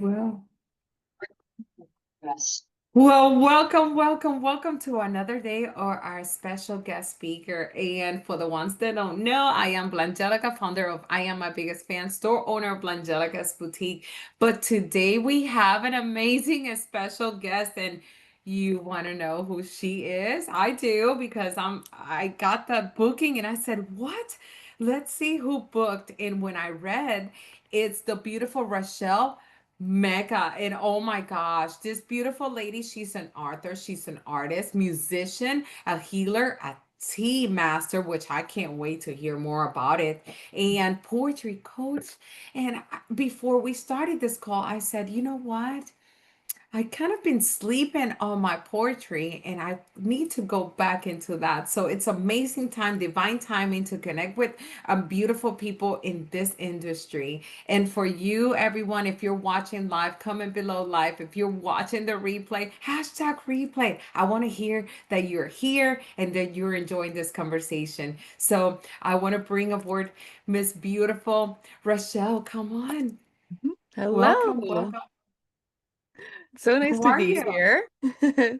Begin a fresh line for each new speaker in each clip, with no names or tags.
Well,
Yes.
welcome to another day or our special guest speaker. And for the ones that don't know, I am Blangelica, founder of I Am My Biggest Fan, store owner of Blangelica's Boutique. But today we have an amazing and special guest, and you want to know who she is? I do because I got the booking and I said, "What? Let's see who booked." And when I read, it's the beautiful Rachelle Mecca. And oh my gosh, this beautiful lady, she's an author, she's an artist, musician, a healer, a tea master, which I can't wait to hear more about it, and poetry coach. And before we started this call, I said, you know what? I kind of been sleeping on my poetry and I need to go back into that. So it's amazing time, divine timing to connect with beautiful people in this industry. And for you, everyone, if you're watching live, comment below live. If you're watching the replay, hashtag replay. I want to hear that you're here and that you're enjoying this conversation. So I want to bring aboard Miss Beautiful Rachelle. Come on.
Mhm.
Welcome,
Hello.
welcome.
So nice
How
to
are
be
you?
here. And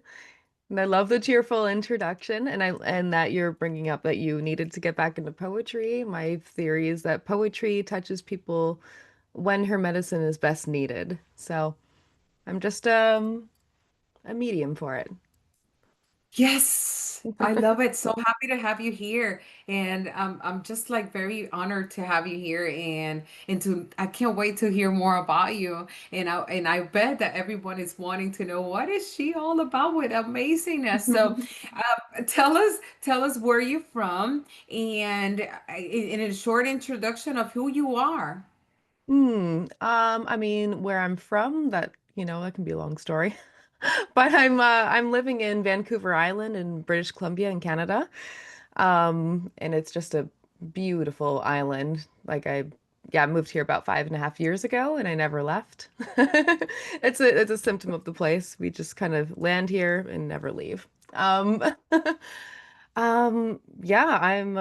I love the cheerful introduction and that you're bringing up that you needed to get back into poetry. My theory is that poetry touches people when her medicine is best needed. So I'm just a medium for it.
Yes, I love it. So happy to have you here, and I'm just like very honored to have you here, and to I can't wait to hear more about you. And I bet that everyone is wanting to know what is she all about with amazingness. So, tell us where you're from, and in a short introduction of who you are.
I mean, where I'm from, that can be a long story. But I'm living in Vancouver Island in British Columbia in Canada. And it's just a beautiful island. I moved here about 5.5 years ago and I never left. It's a symptom of the place. We just kind of land here and never leave. Um, yeah, I'm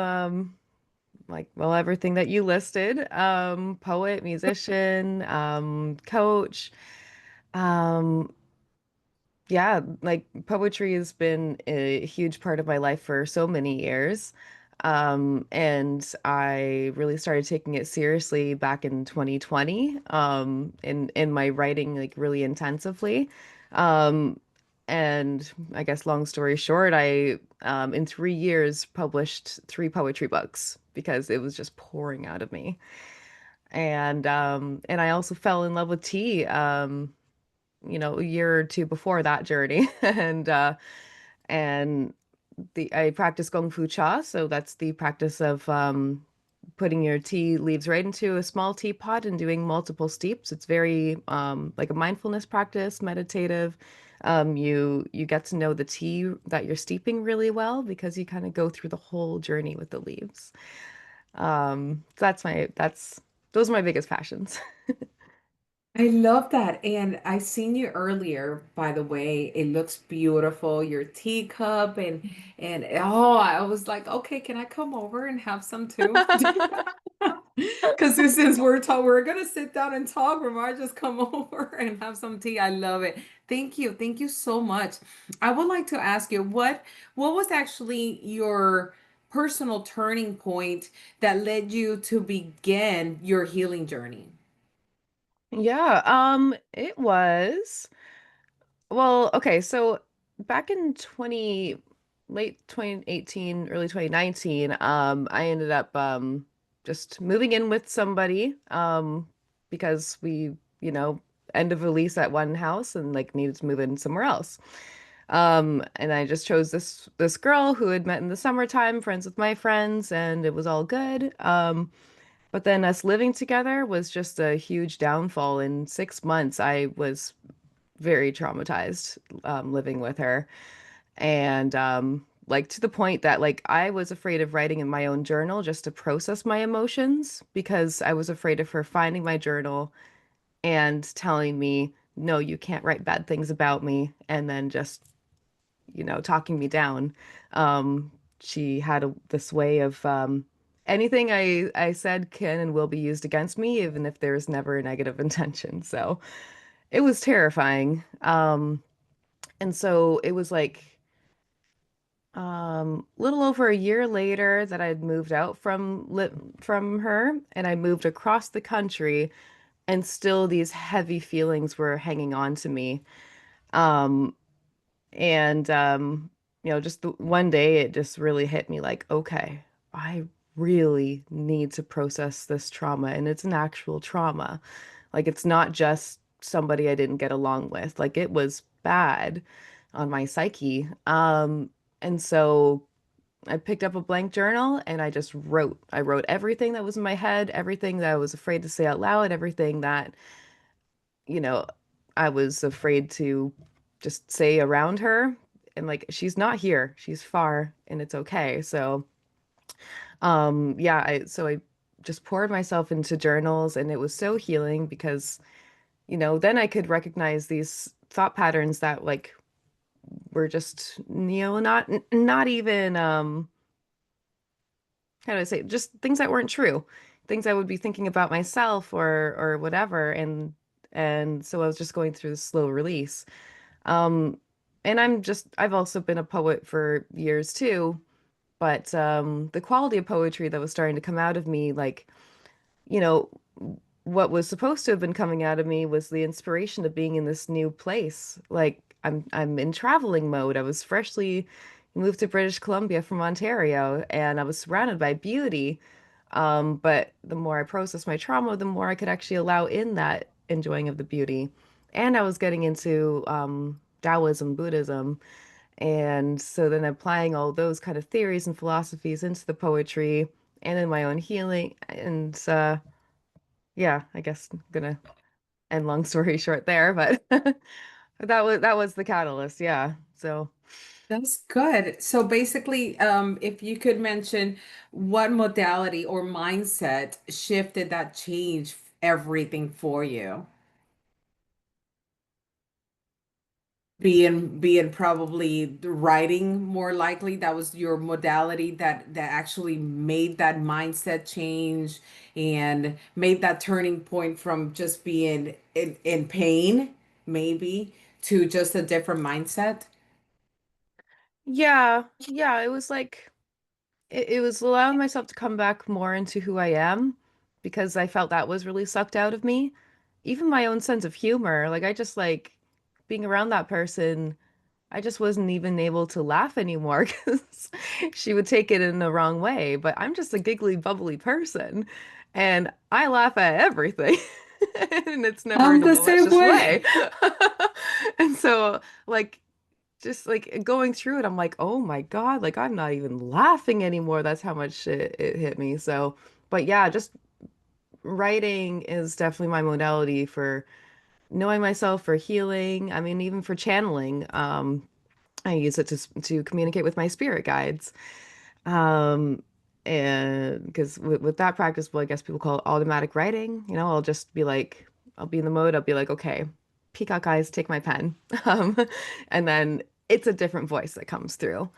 well, everything that you listed. Poet, musician, coach. Um, yeah, like poetry has been a huge part of my life for so many years. And I really started taking it seriously back in 2020, in my writing like really intensively. Um, and I guess long story short, I in 3 years published three poetry books because it was just pouring out of me. And I also fell in love with tea. A year or two before that journey. And the I practice Gong Fu Cha, so that's the practice of putting your tea leaves right into a small teapot and doing multiple steeps. It's very like a mindfulness practice, meditative. You get to know the tea that you're steeping really well because you kind of go through the whole journey with the leaves. That's those are my biggest passions.
I love that. And I seen you earlier, by the way. It looks beautiful, your teacup and oh, I was like, okay, can I come over and have some too? Because since we're gonna sit down and talk, or might just come over and have some tea. I love it. Thank you so much. I would like to ask you what was actually your personal turning point that led you to begin your healing journey?
Yeah, it was. Well, okay, so back in 20 late 2018, early 2019, I ended up just moving in with somebody because we, you know, end of a lease at one house and like needed to move in somewhere else. And I just chose this girl who had met in the summertime, friends with my friends, and it was all good. But then us living together was just a huge downfall. In 6 months, I was very traumatized living with her. And like to the point that like I was afraid of writing in my own journal just to process my emotions because I was afraid of her finding my journal and telling me, no, you can't write bad things about me, and then just, talking me down. She had this way of anything I said can and will be used against me, even if there's never a negative intention. So it was terrifying. And so it was like little over a year later that I'd moved out from her, and I moved across the country, and still these heavy feelings were hanging on to me. Um, and just one day it just really hit me like, okay, I really need to process this trauma, and it's an actual trauma. Like it's not just somebody I didn't get along with. Like it was bad on my psyche. And so I picked up a blank journal and I just wrote. I wrote everything that was in my head, everything that I was afraid to say out loud, everything that, you know, I was afraid to just say around her. And like, she's not here, she's far, and it's okay. So, I just poured myself into journals, and it was so healing because, then I could recognize these thought patterns that like were just, not even, how do I say, just things that weren't true, things I would be thinking about myself or whatever. And so I was just going through this slow release. Um, and I've also been a poet for years too, but the quality of poetry that was starting to come out of me, like, you know, what was supposed to have been coming out of me was the inspiration of being in this new place. Like I'm in traveling mode. I was freshly moved to British Columbia from Ontario, and I was surrounded by beauty. But the more I processed my trauma, the more I could actually allow in that enjoying of the beauty. And I was getting into Taoism, Buddhism. And so then applying all those kind of theories and philosophies into the poetry and in my own healing. And yeah, I guess I'm gonna end long story short there, but that was the catalyst, yeah. So,
That's good. So basically, if you could mention what modality or mindset shifted that changed everything for you. Being probably the writing more likely, that was your modality that actually made that mindset change and made that turning point from just being in pain, maybe, to just a different mindset.
yeah, it was like it was allowing myself to come back more into who I am because I felt that was really sucked out of me. Even my own sense of humor, like I just like being around that person. I just wasn't even able to laugh anymore because she would take it in the wrong way. But I'm just a giggly, bubbly person, and I laugh at everything, and it's never
I'm
in a
the same
malicious
way.
way. And so, like, just like going through it, I'm like, oh my God, like I'm not even laughing anymore. That's how much it hit me. So, but yeah, just writing is definitely my modality for knowing myself, for healing. I mean, even for channeling. I use it to communicate with my spirit guides. Um, and because with that practice, well, I guess people call it automatic writing. I'll just be like, I'll be in the mode. I'll be like, okay, peacock eyes, take my pen. Um, and then it's a different voice that comes through.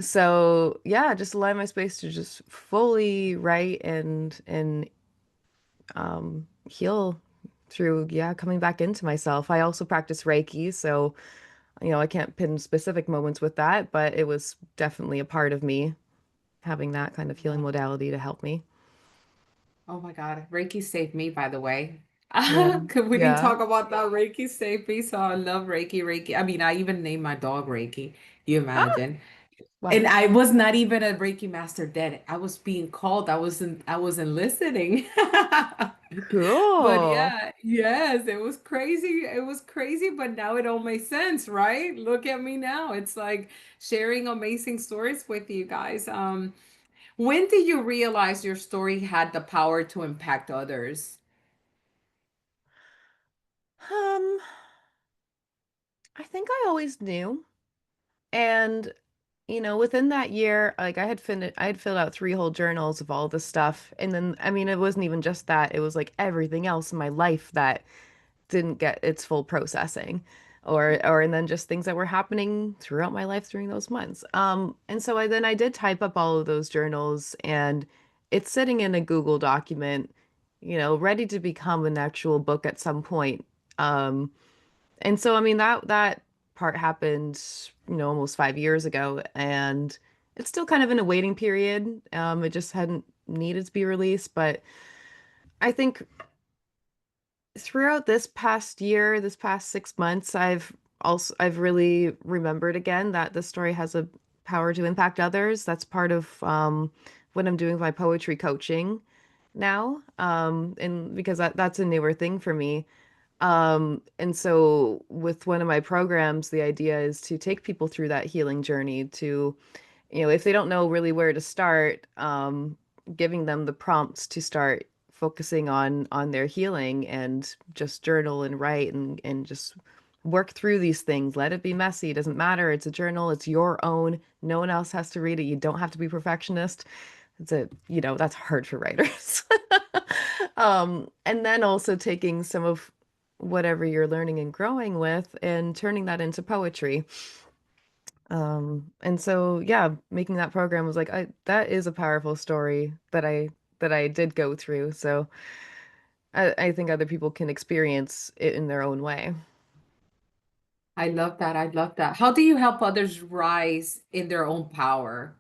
So yeah, just allow my space to just fully write and heal through, yeah, coming back into myself. I also practice Reiki, so I can't pin specific moments with that, but it was definitely a part of me having that kind of healing
Wow.
modality to help me.
Oh my God. Reiki saved me, by the way.
Yeah.
Could we didn't
Yeah.
talk about that? Reiki saved me, so I love Reiki. Reiki. I mean, I even named my dog Reiki. You
Ah,
imagine?
wow.
And I was not even a Reiki master then. I was being called. I wasn't listening. But
Cool.
yeah, yes, it was crazy. It was crazy, but now it all makes sense, right? Look at me now. It's like sharing amazing stories with you guys. When did you realize your story had the power to impact others?
Um, I think I always knew. And, within that year, like I had filled out 3 whole journals of all this stuff. And then, I mean, it wasn't even just that, it was like everything else in my life that didn't get its full processing and then just things that were happening throughout my life during those months. And so I did type up all of those journals, and it's sitting in a Google document, ready to become an actual book at some point. Um, and so, I mean, that part happened, almost 5 years ago, and it's still kind of in a waiting period. It just hadn't needed to be released, but I think throughout this past year, this past 6 months, I've really remembered again that the story has a power to impact others. That's part of what I'm doing with my poetry coaching now, and because that's a newer thing for me. And so with one of my programs, the idea is to take people through that healing journey to, if they don't know really where to start, giving them the prompts to start focusing on their healing and just journal and write and just work through these things. Let it be messy. It doesn't matter. It's a journal. It's your own. No one else has to read it. You don't have to be perfectionist. That's hard for writers. And then also taking some of whatever you're learning and growing with and turning that into poetry. And so yeah, making that program was like, that is a powerful story that I did go through. So I think other people can experience it in their own way.
I love that. I love that. How do you help others rise in their own power?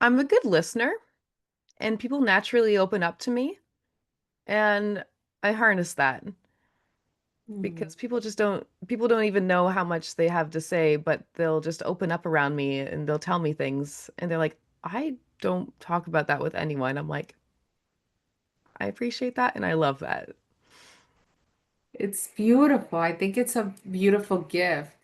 I'm a good listener, and people naturally open up to me, and I harness that
Hmm.
because people don't even know how much they have to say, but they'll just open up around me and they'll tell me things, and they're like, I don't talk about that with anyone. I'm like, I appreciate that and I love that.
It's beautiful. I think it's a beautiful gift.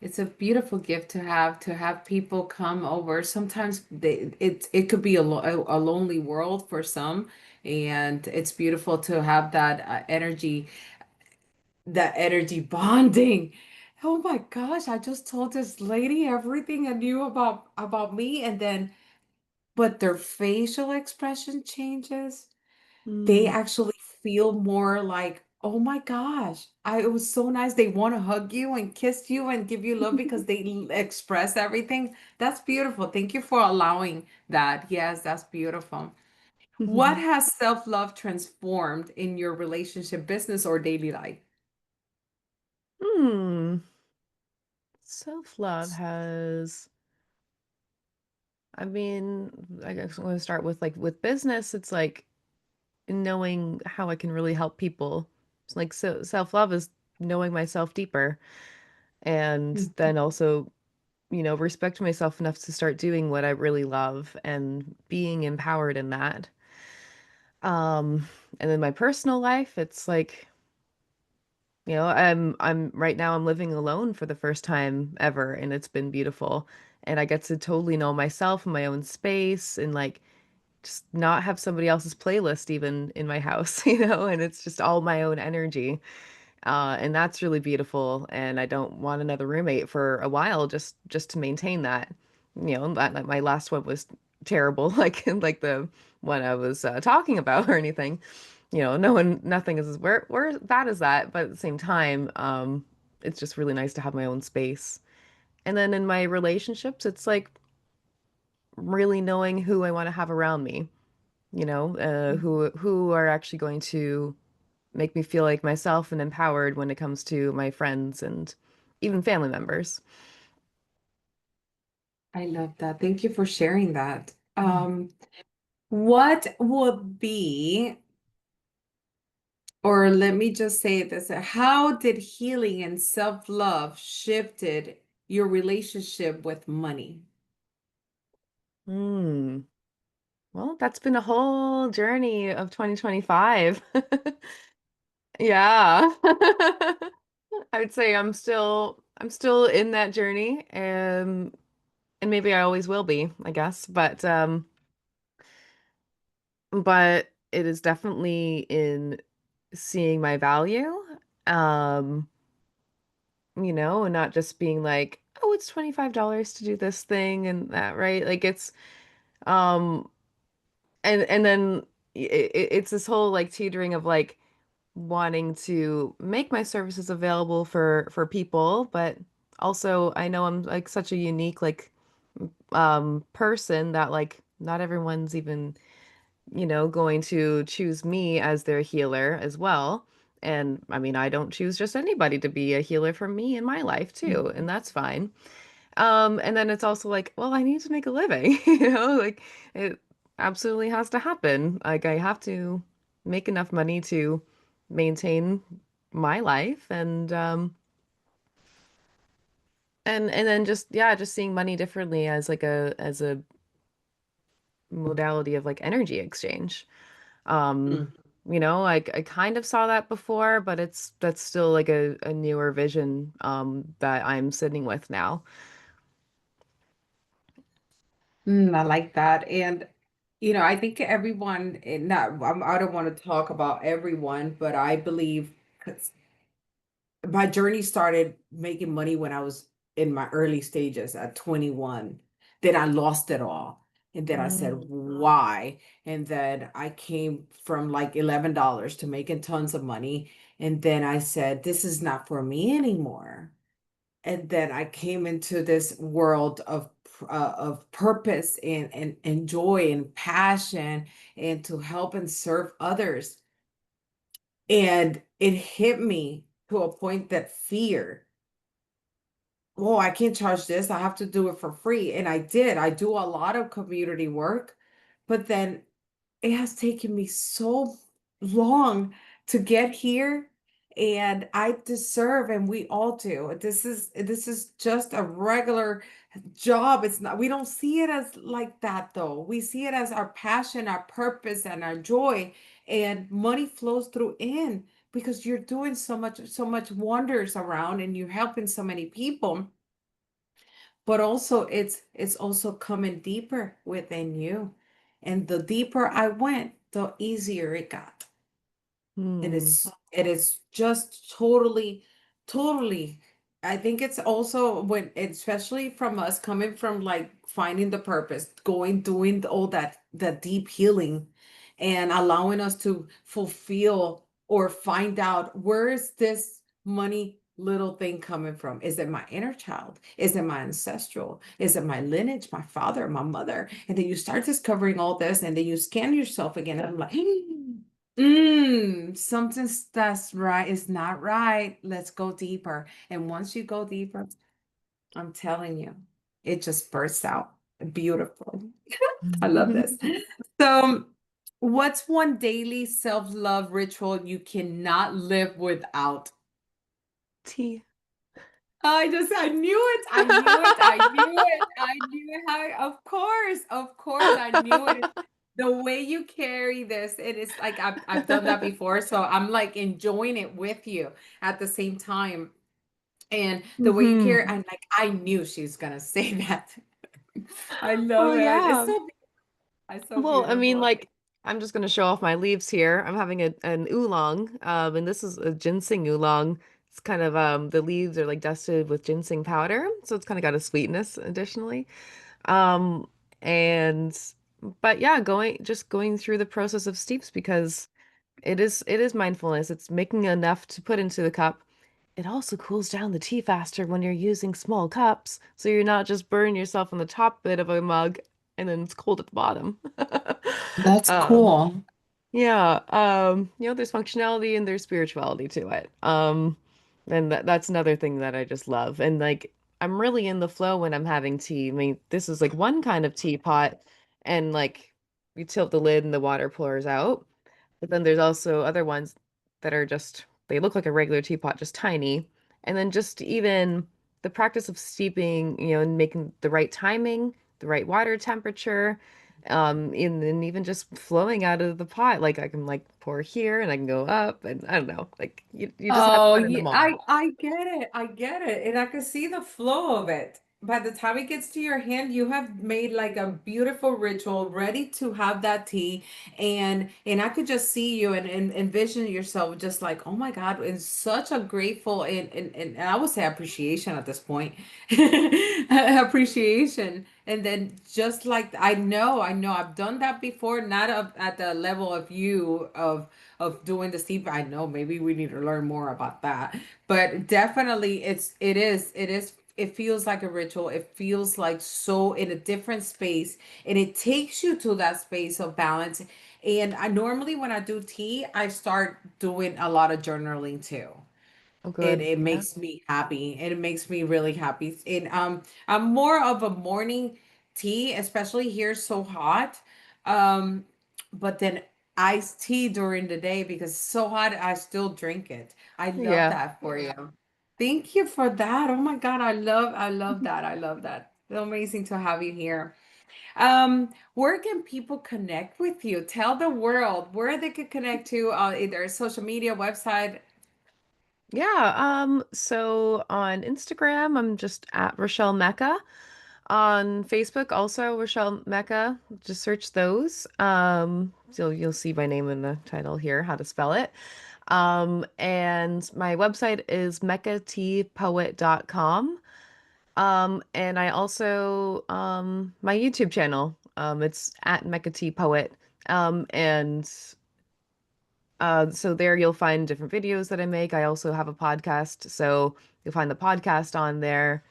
It's a beautiful gift to have people come over. Sometimes it could be a lonely world for some, and it's beautiful to have that energy bonding. Oh my gosh, I just told this lady everything I knew about me, and then but their facial expression changes. They
Mm.
actually feel more like, oh my gosh, it was so nice. They want to hug you and kiss you and give you love because they express everything. That's beautiful. Thank you for allowing that. Yes, that's beautiful. What has self-love transformed in your relationship, business, or daily life?
Hmm. Self-love has, I mean, I guess I'm going to start with like with business, it's like knowing how I can really help people. It's like so self-love is knowing myself deeper and then also, respect myself enough to start doing what I really love and being empowered in that. And then my personal life, it's like, I'm right now I'm living alone for the first time ever and it's been beautiful. And I get to totally know myself and my own space and like just not have somebody else's playlist even in my house, and it's just all my own energy. And that's really beautiful. And I don't want another roommate for a while just to maintain that. That my last one was terrible, like the one I was talking about or anything. Nothing is where that is that. But at the same time, it's just really nice to have my own space. And then in my relationships, it's like really knowing who I want to have around me. Who are actually going to make me feel like myself and empowered when it comes to my friends and even family members.
I love that. Thank you for sharing that. What would be, or let me just say this, how did healing and self-love shifted your relationship with money?
Hmm. Well, that's been a whole journey of 2025. Yeah. I would say I'm still in that journey, and maybe I always will be, I guess. But it is definitely in seeing my value. Um, and not just being like, oh, it's $25 to do this thing and that, right? Like um, and then it's this whole like teetering of like wanting to make my services available for people, but also I know I'm like such a unique like person that like not everyone's even going to choose me as their healer as well. And I mean, I don't choose just anybody to be a healer for me in my life too, and that's fine. And then it's also like, well, I need to make a living, like it absolutely has to happen. Like I have to make enough money to maintain my life and then just yeah, just seeing money differently as like a modality of like energy exchange. Um, like I kind of saw that before, but that's still like a newer vision that I'm sitting with now.
I like that. And, I think everyone, I don't want to talk about everyone, but I believe 'cause my journey started making money when I was in my early stages at 21. Then I lost it all. And then I said,
Mm.
why? And then I came from like $11 to making tons of money. And then I said, this is not for me anymore. And then I came into this world of purpose and joy and passion and to help and serve others. And it hit me to a point that fear, oh, I can't charge this. I have to do it for free. And I did. I do a lot of community work, but then it has taken me so long to get here, and I deserve, and we all do. This is just a regular job. It's not, we don't see it as like that though. We see it as our passion, our purpose, and our joy, and money flows through in because you're doing so much wonders around and you're helping so many people, but also it's also coming deeper within you. And the deeper I went, the easier it got. And
Hmm.
it is just totally. I think it's also when, especially from us coming from like finding the purpose, going doing all that deep healing and allowing us to fulfill or find out, where is this money little thing coming from? Is it my inner child? Is it my ancestral? Is it my lineage, my father, my mother? And then you start discovering all this, and then you scan yourself again, and I'm like, something's that's right is not right. Let's go deeper. And once you go deeper, I'm telling you, it just bursts out beautifully. I love this. So, what's one daily self-love ritual you cannot live without?
Tea.
I knew it. I knew it. I knew it. I knew it. How, of course, I knew it. The way you carry this, it is like I've done that before, so I'm like enjoying it with you at the same time. And the way you carry,
Hmm.
I'm like, I knew she was gonna say that. I love
Well,
it. It's
yeah.
so, it's so
Well, I mean,
beautiful.
like, I'm just gonna show off my leaves here. I'm having an oolong, and this is a ginseng oolong. It's kind of the leaves are like dusted with ginseng powder, so it's kind of got a sweetness additionally. Um, and but yeah, going through the process of steeps because it is mindfulness. It's making enough to put into the cup. It also cools down the tea faster when you're using small cups, so you're not just burning yourself on the top bit of a mug and then it's cold at the bottom.
That's
Um,
cool.
yeah, there's functionality and there's spirituality to it. And that's another thing that I just love. And like I'm really in the flow when I'm having tea. I mean, this is like one kind of teapot, and like you tilt the lid and the water pours out. But then there's also other ones that are just, they look like a regular teapot, just tiny. And then just even the practice of steeping, and making the right timing, the right water temperature, and even just flowing out of the pot. Like I can like pour here and I can go up and I don't know, like you just have
Oh,
fun in the
yeah, I
moment.
I get it. I get it. And I can see the flow of it. By the time it gets to your hand, you have made like a beautiful ritual ready to have that tea. And I could just see you and envision yourself just like, oh my God, in such a grateful and I would say appreciation at this point. Appreciation. And then just like I know I've done that before, not at the level of you of doing the steep. I know maybe we need to learn more about that, but definitely it is it feels like a ritual. It feels like so in a different space, and it takes you to that space of balance. And I normally, when I do tea, I start doing a lot of journaling too.
Oh,
And
good.
it
Yeah.
makes me happy. And it makes me really happy. And I'm more of a morning tea, especially here so hot. Um, but then iced tea during the day because it's so hot, I still drink it. I love
Yeah.
that for you. Thank you for that. Oh my God, I love that. I love that. So amazing to have you here. Where can people connect with you? Tell the world where they could connect to, either social media, website.
Yeah. So on Instagram, I'm just at Rachelle Mecca. On Facebook, also Rachelle Mecca. Just search those. So you'll see my name in the title here, how to spell it. And my website is meccatpoet.com. And I also my YouTube channel. It's at Mecca Poet. And so there you'll find different videos that I make. I also have a podcast, so you'll find the podcast on there.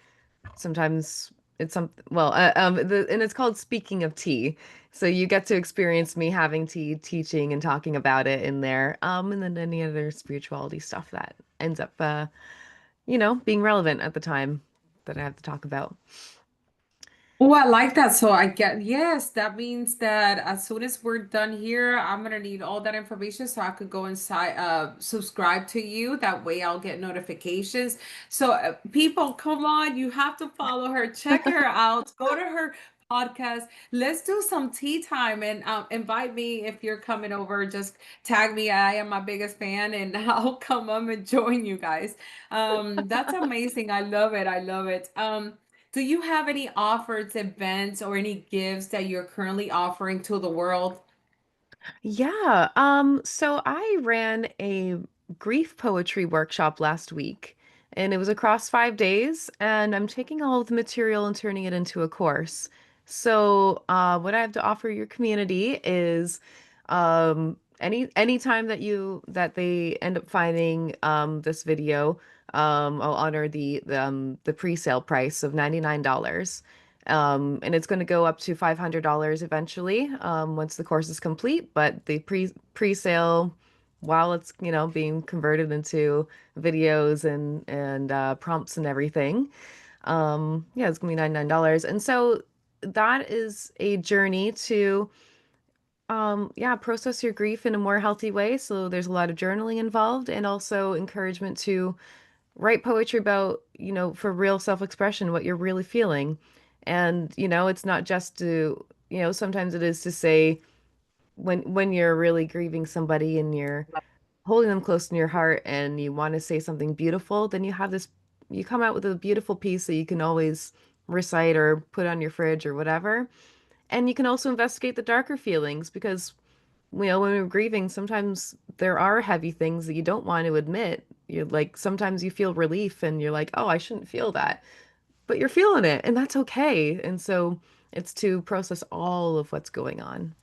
Sometimes it's some well, and it's called Speaking of Tea. So you get to experience me having tea, teaching and talking about it in there. And then any other spirituality stuff that ends up, being relevant at the time that I have to talk about.
Oh, I like that. So I get, yes, that means that as soon as we're done here, I'm gonna need all that information so I could go inside, subscribe to you. That way I'll get notifications. So people, come on, you have to follow her. Check her out. Go to her podcast. Let's do some tea time and invite me if you're coming over. Just tag me. I am my biggest fan, and I'll come up and join you guys. That's amazing. I love it. I love it. Do you have any offers, events, or any gifts that you're currently offering to the world?
Yeah, so I ran a grief poetry workshop last week, and it was across 5 days, and I'm taking all of the material and turning it into a course. So, what I have to offer your community is, any time that they end up finding this video, I'll honor the pre-sale price of $99. And it's going to go up to $500 eventually, once the course is complete. But the pre-sale, while it's, being converted into videos and prompts and everything, yeah, it's gonna be $99. And so that is a journey to, yeah, process your grief in a more healthy way. So there's a lot of journaling involved and also encouragement to write poetry about, for real self-expression, what you're really feeling. And, it's not just to, sometimes it is to say when you're really grieving somebody and you're holding them close in your heart and you want to say something beautiful, then you come out with a beautiful piece that you can always recite or put on your fridge or whatever. And you can also investigate the darker feelings because when we're grieving, sometimes there are heavy things that you don't want to admit. You're like, sometimes you feel relief and you're like, oh, I shouldn't feel that. But you're feeling it, and that's okay. And so it's to process all of what's going on.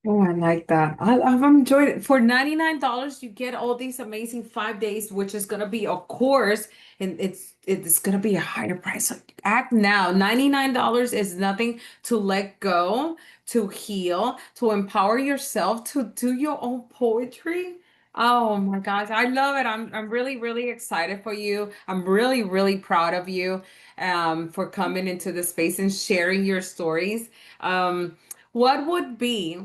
Oh, I like that. I've enjoyed it. For $99, you get all these amazing 5 days, which is gonna be a course, and it's gonna be a higher price. So act now. $99 is nothing to let go, to heal, to empower yourself, to do your own poetry. Oh my gosh, I love it. I'm really, really excited for you. I'm really, really proud of you for coming into the space and sharing your stories. What would be,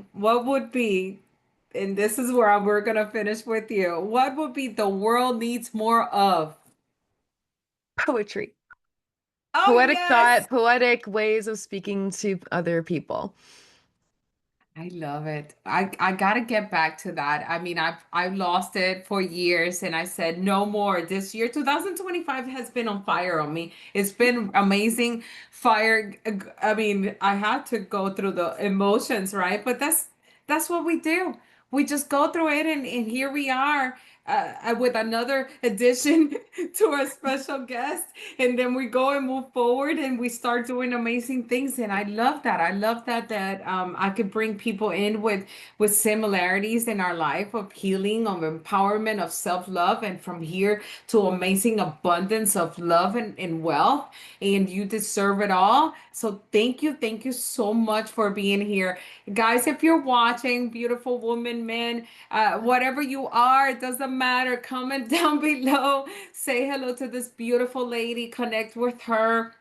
and this is where we're gonna finish with you. What would be the world needs more of?
Poetry,
Oh,
poetic
yes.
thought, poetic ways of speaking to other people.
I love it. I gotta get back to that. I mean, I've lost it for years, and I said no more. This year, 2025 has been on fire on me. It's been amazing fire. I mean, I had to go through the emotions, right? But that's what we do. We just go through it, and here we are. with another addition to our special guest, and then we go and move forward and we start doing amazing things. And I love that. I love that I could bring people in with similarities in our life of healing, of empowerment, of self-love, and from here to amazing abundance of love and wealth. And you deserve it all. So thank you so much for being here. Guys, if you're watching, beautiful woman, men, whatever you are, it doesn't matter. Comment down below. Say hello to this beautiful lady. Connect with her.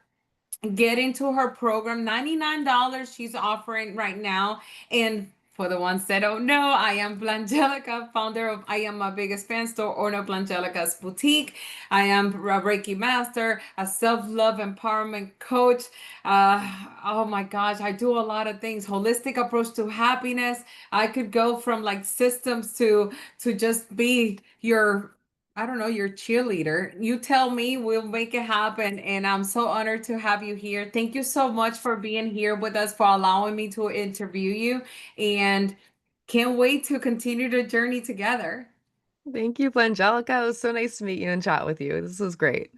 Get into her program. $99 she's offering right now. And for the ones that don't know, I am Blangelica, founder of I Am My Biggest Fan Store, owner of Blangelica's Boutique. I am a Reiki master, a self-love empowerment coach. Oh my gosh, I do a lot of things. Holistic approach to happiness. I could go from like systems to just be your, I don't know, your cheerleader. You tell me, we'll make it happen. And I'm so honored to have you here. Thank you so much for being here with us, for allowing me to interview you. And can't wait to continue the journey together.
Thank you, Angelica. It was so nice to meet you and chat with you. This was great.